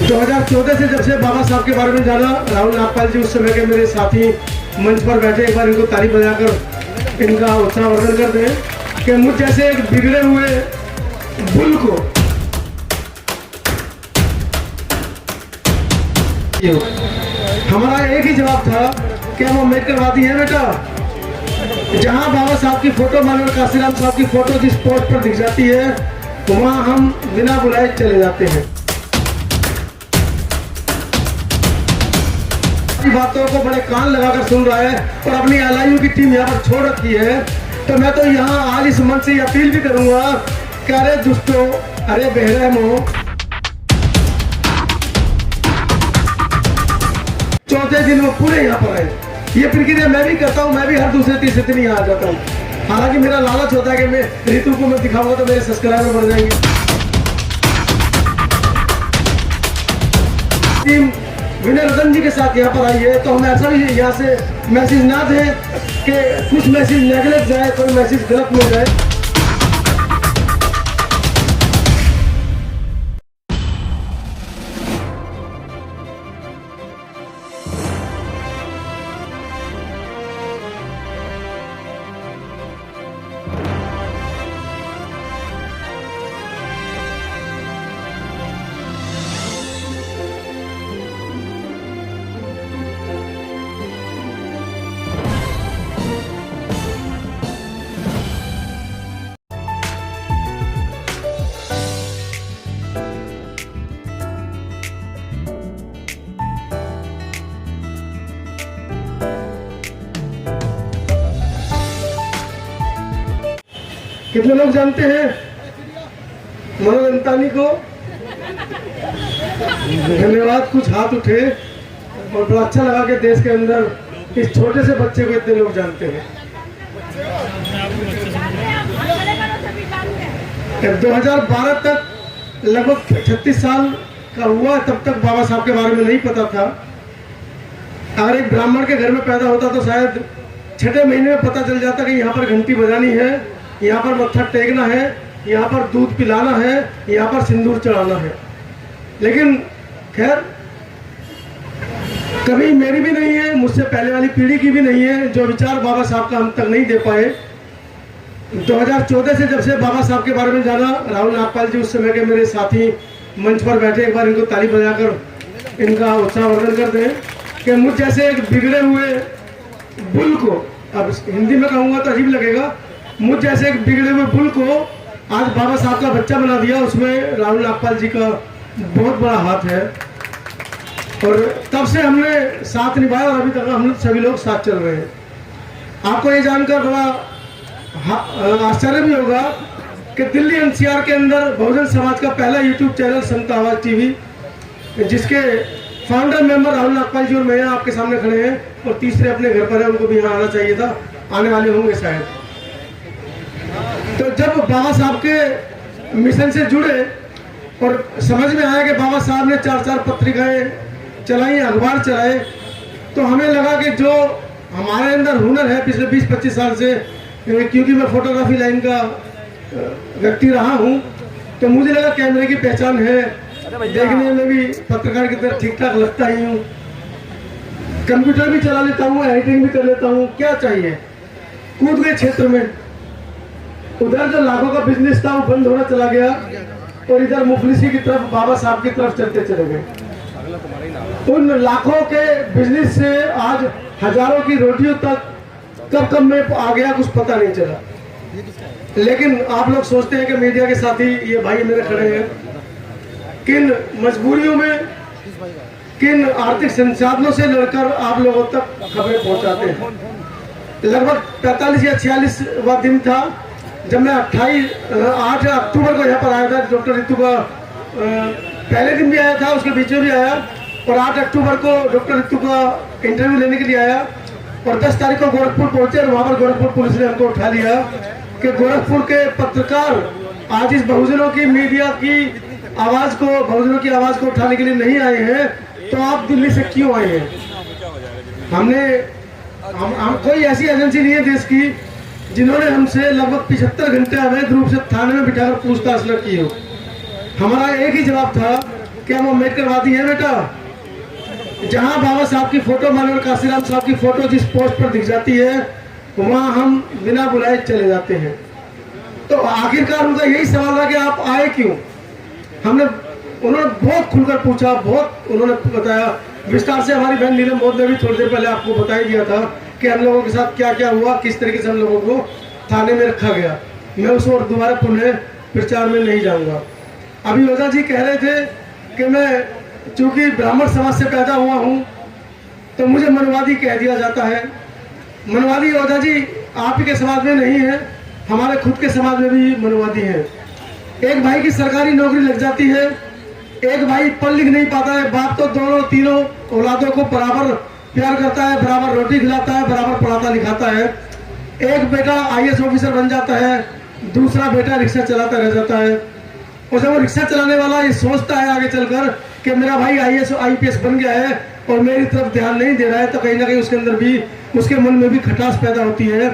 2014 से जब से बाबा साहब के बारे में जाना, राहुल नागपाल जी उस समय के मेरे साथी मंच पर बैठे, एक बार इनको ताली बजाकर इनका उत्साहवर्धन कर दें कि मुझ जैसे एक बिगड़े हुए बुल को हमारा एक ही जवाब था कि हम अम्बेडकरवादी हैं बेटा। जहां बाबा साहब की फोटो, मानव काशीराम साहब की फोटो जिस पोस्ट पर दिख जाती है, वहां हम बिना बुलाए चले जाते हैं। बातों को बड़े कान लगाकर सुन रहा है और अपनी एलआईयू की टीम यहाँ पर छोड़ रखी है। तो मैं तो यहाँ आज इस मंच से अपील भी करूंगा कि अरे दुष्टों, अरे बेरहमों, चौथे दिन वो पूरे यहाँ पर है। ये प्रक्रिया मैं भी करता हूँ, मैं भी हर दूसरे तीसरे दिन यहाँ आ जाता हूँ। हालांकि मेरा लालच होता है कि मैं ऋतु को मैं दिखाऊंगा तो मेरे सब्सक्राइबर बढ़ जाएंगे। टीम विनय रतन जी के साथ यहाँ पर आई है, तो हम ऐसा भी यहाँ से मैसेज ना दें कि कुछ मैसेज नेगलेक्ट जाए, कोई मैसेज गलत मिल जाए। कितने लोग जानते हैं मनोज अंतानी को? धन्यवाद। कुछ हाथ उठे और बड़ा अच्छा लगा कि देश के अंदर इस छोटे से बच्चे को इतने लोग जानते हैं। 2012 तक लगभग 36 साल का हुआ, तब तक बाबा साहब के बारे में नहीं पता था। अगर एक ब्राह्मण के घर में पैदा होता तो शायद 6ठे महीने में पता चल जाता कि यहाँ पर घंटी बजानी है, यहाँ पर मत्था टेकना है, यहाँ पर दूध पिलाना है, यहाँ पर सिंदूर चढ़ाना है। लेकिन खैर कभी मेरी भी नहीं है, मुझसे पहले वाली पीढ़ी की भी नहीं है, जो विचार बाबा साहब का हम तक नहीं दे पाए। 2014 से जब से बाबा साहब के बारे में जाना, राहुल नागपाल जी उस समय के मेरे साथी मंच पर बैठे, एक बार इनको ताली बजाकर इनका उत्साहवर्धन कर दें कि मुझ जैसे एक बिगड़े हुए बुल को, अब हिंदी में कहूँगा तो अजीब लगेगा, मुझ जैसे एक बिगड़े हुए बुल को आज बाबा साहब का बच्चा बना दिया। उसमें राहुल नागपाल जी का बहुत बड़ा हाथ है और तब से हमने साथ निभाया और अभी तक हम सभी लोग साथ चल रहे हैं। आपको ये जानकर बड़ा आश्चर्य भी होगा कि दिल्ली एनसीआर के अंदर बहुजन समाज का पहला यूट्यूब चैनल संत आवाज टीवी, जिसके फाउंडर मेंबर राहुल नागपाल जी और मैं आपके सामने खड़े हैं, और तीसरे अपने घर पर है, उनको भी यहाँ आना चाहिए था, आने वाले होंगे शायद। तो जब बाबा साहब के मिशन से जुड़े और समझ में आया कि बाबा साहब ने 4 पत्रिकाएं चलाई, अखबार चलाए, तो हमें लगा कि जो हमारे अंदर हुनर है पिछले 20-25 साल से, क्योंकि मैं फोटोग्राफी लाइन का व्यक्ति रहा हूं, तो मुझे लगा कैमरे की पहचान है, देखने में भी पत्रकार की तरह ठीक ठाक लगता ही हूँ, कंप्यूटर भी चला लेता हूँ, एडिटिंग भी कर लेता हूँ, क्या चाहिए। कूद गए क्षेत्र में, उधर जो लाखों का बिजनेस था वो बंद होना चला गया और इधर मुफलिसी की तरफ, बाबा साहब की तरफ चलते चले गए। उन लाखों के बिजनेस से आज हजारों की रोटियों तक कब में आ गया कुछ पता नहीं चला। लेकिन आप लोग सोचते हैं कि मीडिया के साथी ये भाई मेरे खड़े हैं, किन मजबूरियों में, किन आर्थिक संसाधनों से लड़कर आप लोगों तक खबरें पहुंचाते हैं। लगभग 45 या 46वां दिन था जब मैं 8 अक्टूबर को यहाँ पर आया था। डॉक्टर ऋतु का पहले दिन भी आया था, उसके बीच में भी आया, और 8 अक्टूबर को डॉक्टर ऋतु का इंटरव्यू लेने के लिए आया, और 10 तारीख को गोरखपुर पहुंचे और वहाँ पर गोरखपुर पुलिस ने हमको उठा लिया कि गोरखपुर के पत्रकार आज इस बहुजनों की मीडिया की आवाज को, बहुजनों की आवाज को उठाने के लिए नहीं आए हैं, तो आप दिल्ली से क्यों आए हैं। हम कोई ऐसी एजेंसी नहीं है देश की जिन्होंने हमसे लगभग 75 घंटे अवैध रूप से थाने में बिठाकर पूछताछ न की हो। हमारा एक ही जवाब था क्या वो अम्बेडकरवादी है बेटा? जहां बाबा साहब की फोटो, माननीय काशीराम साहब की फोटो जिस पोस्ट पर दिख जाती है, वहां हम बिना बुलाए चले जाते हैं। तो आखिरकार उनका यही सवाल था कि आप आए क्यों? उन्होंने बहुत खुलकर पूछा, बहुत उन्होंने बताया विस्तार से। हमारी बहन नीलम मोदी ने भी थोड़ी देर पहले आपको बता ही दिया था कि हम लोगों के साथ क्या क्या हुआ, किस तरीके से हम लोगों को थाने में रखा गया। मैं उस और दोबारा पुनः प्रचार में नहीं जाऊंगा। अभी ओझा जी कह रहे थे कि मैं चूंकि ब्राह्मण समाज से पैदा हुआ हूं तो मुझे मनवादी कह दिया जाता है। मनवादी ओझा जी आप ही के समाज में नहीं है, हमारे खुद के समाज में भी मनवादी है। एक भाई की सरकारी नौकरी लग जाती है, एक भाई पढ़ लिख नहीं पाता है, बाप तो दोनों तीनों औलादों को बराबर प्यार करता है, बराबर रोटी खिलाता है, बराबर पढ़ाता लिखाता है। एक बेटा आईएएस ऑफिसर बन जाता है, दूसरा बेटा रिक्शा चलाता रह जाता है। और जब वो रिक्शा चलाने वाला ये सोचता है आगे चलकर कि मेरा भाई आईएएस आईपीएस बन गया है और मेरी तरफ ध्यान नहीं दे रहा है, तो कहीं ना कहीं उसके अंदर भी, उसके मन में भी खटास पैदा होती है,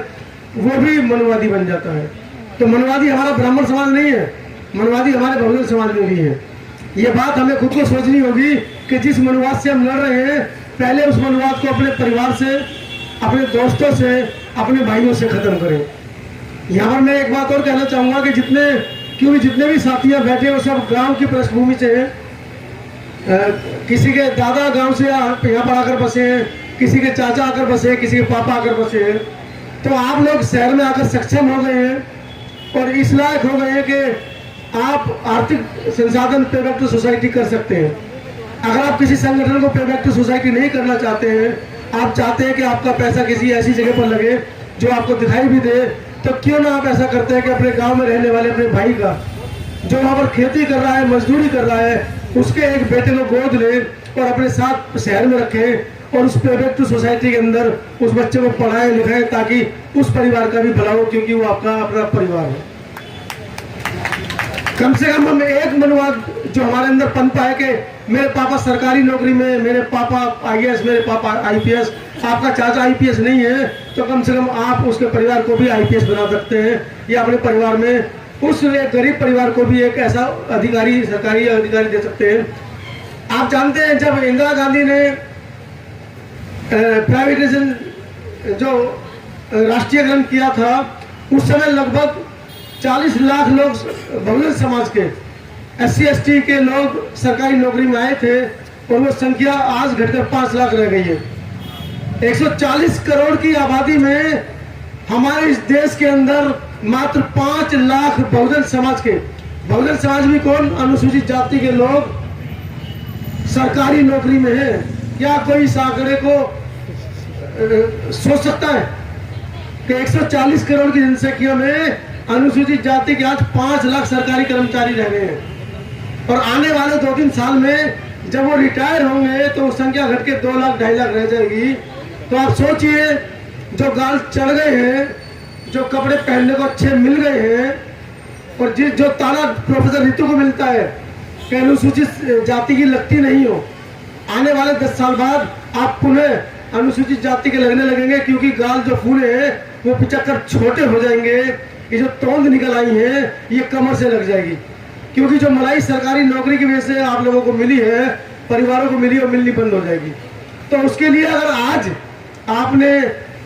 वो भी मनवादी बन जाता है। तो मनवादी हमारा ब्राह्मण समाज नहीं है, मनवादी हमारे बहुजन समाज में भी है। ये बात हमें खुद को सोचनी होगी कि जिस मनवाद से हम लड़ रहे हैं, पहले उस मनवाद को अपने परिवार से, अपने दोस्तों से, अपने भाइयों से खत्म करें। यहाँ पर मैं एक बात और कहना चाहूंगा कि जितने भी साथियां बैठे वो सब गांव की पृष्ठभूमि से हैं। किसी के दादा गांव से यहाँ पर आकर बसे हैं, किसी के चाचा आकर बसे हैं, किसी के पापा आकर बसे हैं। तो आप लोग शहर में आकर सक्षम हो गए हैं और इस लायक हो गए हैं कि आप आर्थिक संसाधन पे बैक टू सोसाइटी कर सकते हैं। अगर आप किसी संगठन को पे बैक टू सोसाइटी नहीं करना चाहते हैं, आप चाहते हैं कि आपका पैसा किसी ऐसी जगह पर लगे जो आपको दिखाई भी दे, तो क्यों ना आप ऐसा करते हैं कि अपने गांव में रहने वाले अपने भाई का, जो वहाँ पर खेती कर रहा है, मजदूरी कर रहा है, उसके एक बेटे को गोद ले और अपने साथ शहर में रखें और उस पे बैक टू सोसाइटी के अंदर उस बच्चे को पढ़ाएं लिखाएं, ताकि उस परिवार का भी भला हो, क्योंकि वो आपका अपना परिवार है। कम से कम हम एक मनवाद जो हमारे अंदर पनपा है कि मेरे पापा सरकारी नौकरी में, मेरे पापा आईएएस, मेरे पापा आईपीएस, आपका चाचा आईपीएस नहीं है, तो कम से कम आप उसके परिवार को भी आईपीएस बना सकते हैं, या अपने परिवार में उस गरीब परिवार को भी एक ऐसा अधिकारी, सरकारी अधिकारी दे सकते हैं। आप जानते हैं जब इंदिरा गांधी ने प्राइवेटाइजेशन जो राष्ट्रीयकरण किया था, उस समय लगभग 40 लाख लोग बहुजन समाज के, SC/ST के लोग सरकारी नौकरी में आए थे और वो संख्या आज घटकर 5 लाख रह गई है। 140 करोड़ की आबादी में हमारे इस देश के अंदर मात्र 5 लाख बहुजन समाज के, बहुजन समाज भी कौन, अनुसूचित जाति के लोग सरकारी नौकरी में हैं। क्या कोई इस आंकड़े को सोच सकता है कि 140 करोड़ की जनसंख्या में अनुसूचित जाति के आज 5 लाख सरकारी कर्मचारी रह गए हैं, और आने वाले 2-3 साल में जब वो रिटायर होंगे तो संख्या घट के 2 लाख 2.5 लाख रह जाएगी। तो आप सोचिए, जो गाल चढ़ गए हैं, जो कपड़े पहनने को अच्छे मिल गए हैं, और जो ताला प्रोफेसर रितु को मिलता है कि अनुसूचित जाति की लगती नहीं हो, आने वाले 10 साल बाद आप पुनः अनुसूचित जाति के लगने लगेंगे, क्योंकि गाल जो फूले हैं वो पिचक्कर छोटे हो जाएंगे। ये जो तोंद निकल आई है ये कमर से लग जाएगी, क्योंकि जो मलाई सरकारी नौकरी की वजह से आप लोगों को मिली है, परिवारों को मिली और मिलनी बंद हो जाएगी। तो उसके लिए अगर आज आपने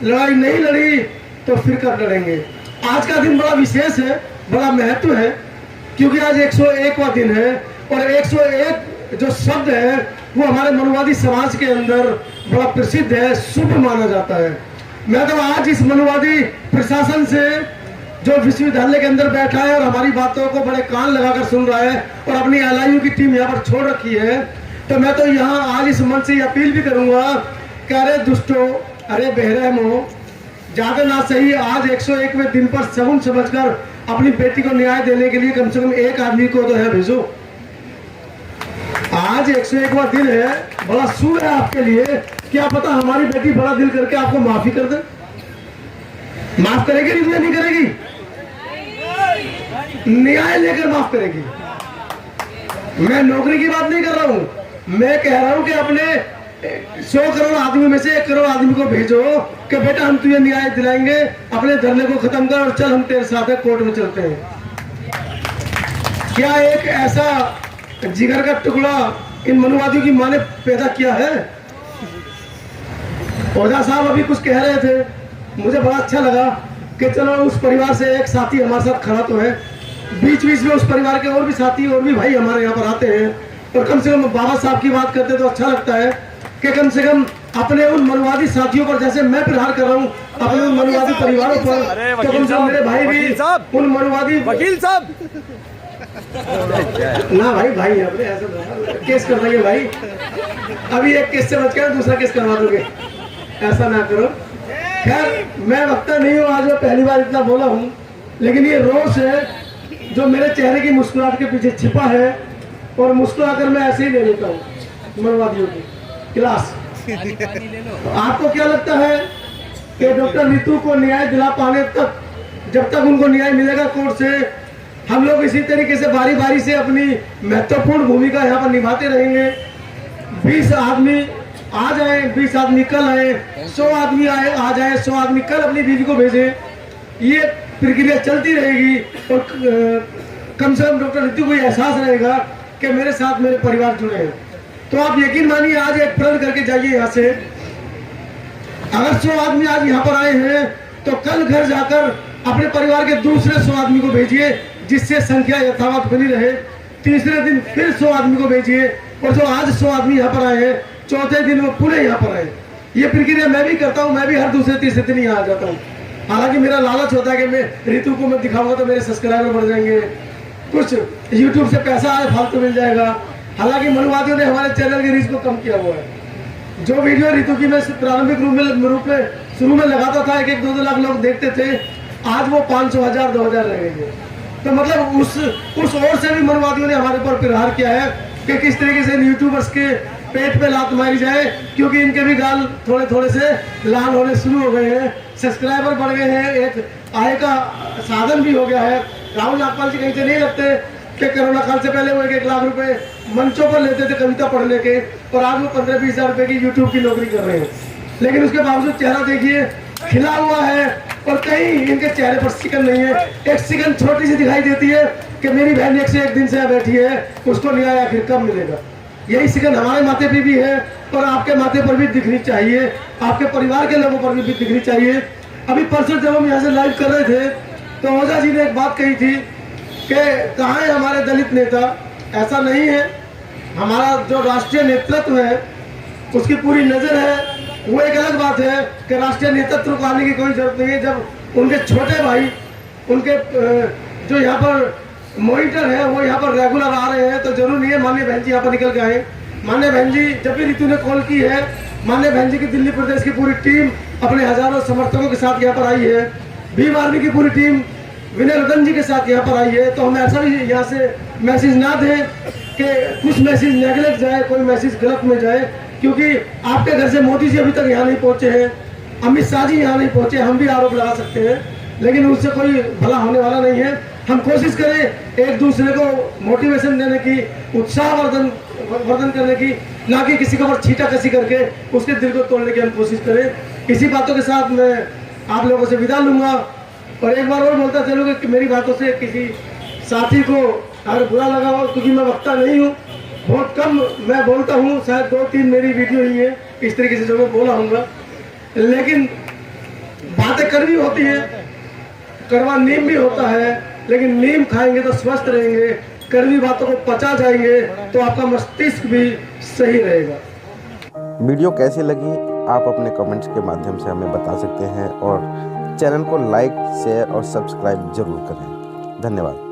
लड़ाई नहीं लड़ी तो फिर कब लड़ेंगे? आज का दिन बड़ा विशेष है, बड़ा महत्व है, क्योंकि आज 101वां दिन है, और 101 जो शब्द है वो हमारे मनुवादी समाज के अंदर बड़ा प्रसिद्ध है, शुभ माना जाता है। मैं तो आज इस मनुवादी प्रशासन से जो विश्वविद्यालय के अंदर बैठा है और हमारी बातों को बड़े कान लगाकर सुन रहा है और अपनी LIU की टीम यहाँ पर छोड़ रखी है, तो मैं तो यहाँ आज इस मंच से अपील भी करूंगा कि अरे दुष्टो, अरे बेरहमो, ज्यादा ना सही आज 101वें दिन पर सगुन समझकर अपनी बेटी को न्याय देने के लिए कम से कम एक आदमी को तो है भेजो। आज 101वां दिन है, बड़ा शुभ है आपके लिए। क्या पता हमारी बेटी बड़ा दिल करके आपको माफी कर दे। माफ करेगी या नहीं करेगी? न्याय लेकर माफ करेगी। मैं नौकरी की बात नहीं कर रहा हूं, मैं कह रहा हूं कि अपने 100 करोड़ आदमी में से 1 करोड़ आदमी को भेजो कि बेटा हम तुझे न्याय दिलाएंगे, अपने धरने को खत्म कर और चल हम तेरे साथ कोर्ट में चलते हैं। क्या एक ऐसा जिगर का टुकड़ा इन मनुवादियों की माँ ने पैदा किया है। ओझा साहब अभी कुछ कह रहे थे, मुझे बड़ा अच्छा लगा कि चलो उस परिवार से एक साथी हमारे साथ खड़ा तो है। बीच बीच में उस परिवार के और भी साथी और भी भाई हमारे यहाँ पर आते हैं, और कम से कम बाबा साहब की बात करते तो अच्छा लगता है कि कम से कम अपने उन मनुवादी साथियों पर, जैसे मैं प्रहार कर रहा हूँ अपने उन मनुवादी परिवारों पर, तो कम से कम मेरे भाई भी उन मनुवादी वकील साहब ना भाई अपने ऐसा केस कर देंगे भाई। अभी एक केस से बच गया, दूसरा केस करवा दोगे, ऐसा ना करो। खैर मैं वक्ता नहीं हूँ, आज मैं पहली बार इतना बोला हूँ, लेकिन ये रोष है जो मेरे चेहरे की मुस्कुराहट के पीछे छिपा है, और मुस्कुराकर मैं ऐसे ही ले लेता हूँ मनुवादियों की क्लास। आपको क्या लगता है कि डॉक्टर ऋतु को न्याय दिला पाने तक, जब तक उनको न्याय मिलेगा कोर्ट से, हम लोग इसी तरीके से बारी बारी से अपनी महत्वपूर्ण भूमिका यहाँ पर निभाते रहेंगे? 20 आदमी आ जाए, 20 आदमी कल आए, 100 आदमी आए आ जाए, 100 आदमी कल अपनी बीवी को भेजे, ये प्रक्रिया चलती रहेगी। और कम से कम डॉक्टर ऋतु को एहसास रहेगा कि मेरे साथ मेरे परिवार जुड़े हैं। तो आप यकीन मानिए, आज एक प्रण करके जाइए यहाँ से, अगर 100 आदमी आज यहाँ पर आए हैं तो कल घर जाकर अपने परिवार के दूसरे 100 आदमी को भेजिए, जिससे संख्या यथावत बनी रहे। तीसरे दिन फिर 100 आदमी को भेजिए, और जो आज 100 आदमी यहाँ पर आए हैं, चौथे दिन वो पूरे यहाँ पर आए। ये प्रक्रिया मैं भी करता हूँ, मैं भी हर दूसरे तीसरे दिन यहाँ आ जाता हूँ। हालांकि मेरा लालच होता है कि मैं ऋतु को मैं दिखाऊंगा तो मेरे सब्सक्राइबर बढ़ जाएंगे, कुछ यूट्यूब से पैसा आए फालतू मिल जाएगा। हालांकि मनुवादियों ने हमारे चैनल के रीच को कम किया हुआ है। जो वीडियो ऋतु की मैं प्रारंभिक रूप में शुरू में लगाता था, 1-2 लाख लोग देखते थे, आज वो 500, 1000, 2000 रह गए। तो मतलब उस ओर से भी मनुवादियों ने हमारे ऊपर प्रहार किया है कि किस तरीके से यूट्यूबर्स के पेट पे लात मारी जाए, क्योंकि इनके भी गाल थोड़े थोड़े से लाल होने शुरू हो गए हैं, सब्सक्राइबर बढ़ गए हैं, एक आय का साधन भी हो गया है। राहुल नागपाल जी कहीं से नहीं लगते कि कोरोना काल से पहले वो 1 लाख रुपए मंचों पर लेते थे कविता पढ़ने के, और आज वो 15-20 हजार रुपए की यूट्यूब की नौकरी कर रहे हैं। लेकिन उसके बावजूद चेहरा देखिए खिला हुआ है, और कहीं इनके चेहरे पर सिकन नहीं है। एक सिकन छोटी सी दिखाई देती है कि मेरी बहन एक से एक दिन से बैठी है, उसको न्याय आखिर कब मिलेगा। यही सिकन हमारे माथे पे भी है, और आपके माथे पर भी दिखनी चाहिए, आपके परिवार के लोगों पर भी दिखनी चाहिए। अभी परसों जब हम यहाँ से लाइव कर रहे थे तो ओझा जी ने एक बात कही थी कि कहाँ है हमारे दलित नेता। ऐसा नहीं है, हमारा जो राष्ट्रीय नेतृत्व है उसकी पूरी नजर है। वो एक अलग बात है कि राष्ट्रीय नेतृत्व को आने की कोई जरूरत नहीं है। जब उनके छोटे भाई, उनके जो यहाँ पर मॉनिटर है, वो यहाँ पर रेगुलर आ रहे हैं, तो जरूर नहीं है माननीय बहन जी यहाँ पर निकल के आए। माननीय बहन जी जब भी ऋतु ने कॉल की है, माननीय बहन जी की दिल्ली प्रदेश की पूरी टीम अपने हजारों समर्थकों के साथ यहाँ पर आई है। भीम आर्मी की पूरी टीम विनय रतन जी के साथ यहाँ पर आई है। तो हम ऐसा भी यहाँ से मैसेज ना दें कि कुछ मैसेज नेगलेक्ट जाए, कोई मैसेज गलत में जाए, क्योंकि आपके घर से मोदी जी अभी तक यहाँ नहीं पहुँचे हैं, अमित शाह जी यहाँ नहीं पहुँचे। हम भी आरोप लगा सकते हैं, लेकिन उससे कोई भला होने वाला नहीं है। हम कोशिश करें एक दूसरे को मोटिवेशन देने की, उत्साह वर्धन करने की, ना कि किसी के ऊपर छींटाकशी करके उसके दिल को तोड़ने की हम कोशिश करें। इसी बातों के साथ मैं आप लोगों से विदा लूंगा, और एक बार और बोलता चलूँगा कि मेरी बातों से किसी साथी को अगर बुरा लगा हो, क्योंकि मैं वक्ता नहीं हूँ, बहुत कम मैं बोलता हूँ, शायद 2-3 मेरी वीडियो ही है इस तरीके से जो मैं बोला हूँगा, लेकिन बातें कड़वी होती है, कड़वा नीम भी होता है, लेकिन नीम खाएंगे तो स्वस्थ रहेंगे, कड़वी बातों को पचा जाएंगे तो आपका मस्तिष्क भी सही रहेगा। वीडियो कैसी लगी आप अपने कमेंट्स के माध्यम से हमें बता सकते हैं, और चैनल को लाइक, शेयर और सब्सक्राइब जरूर करें। धन्यवाद।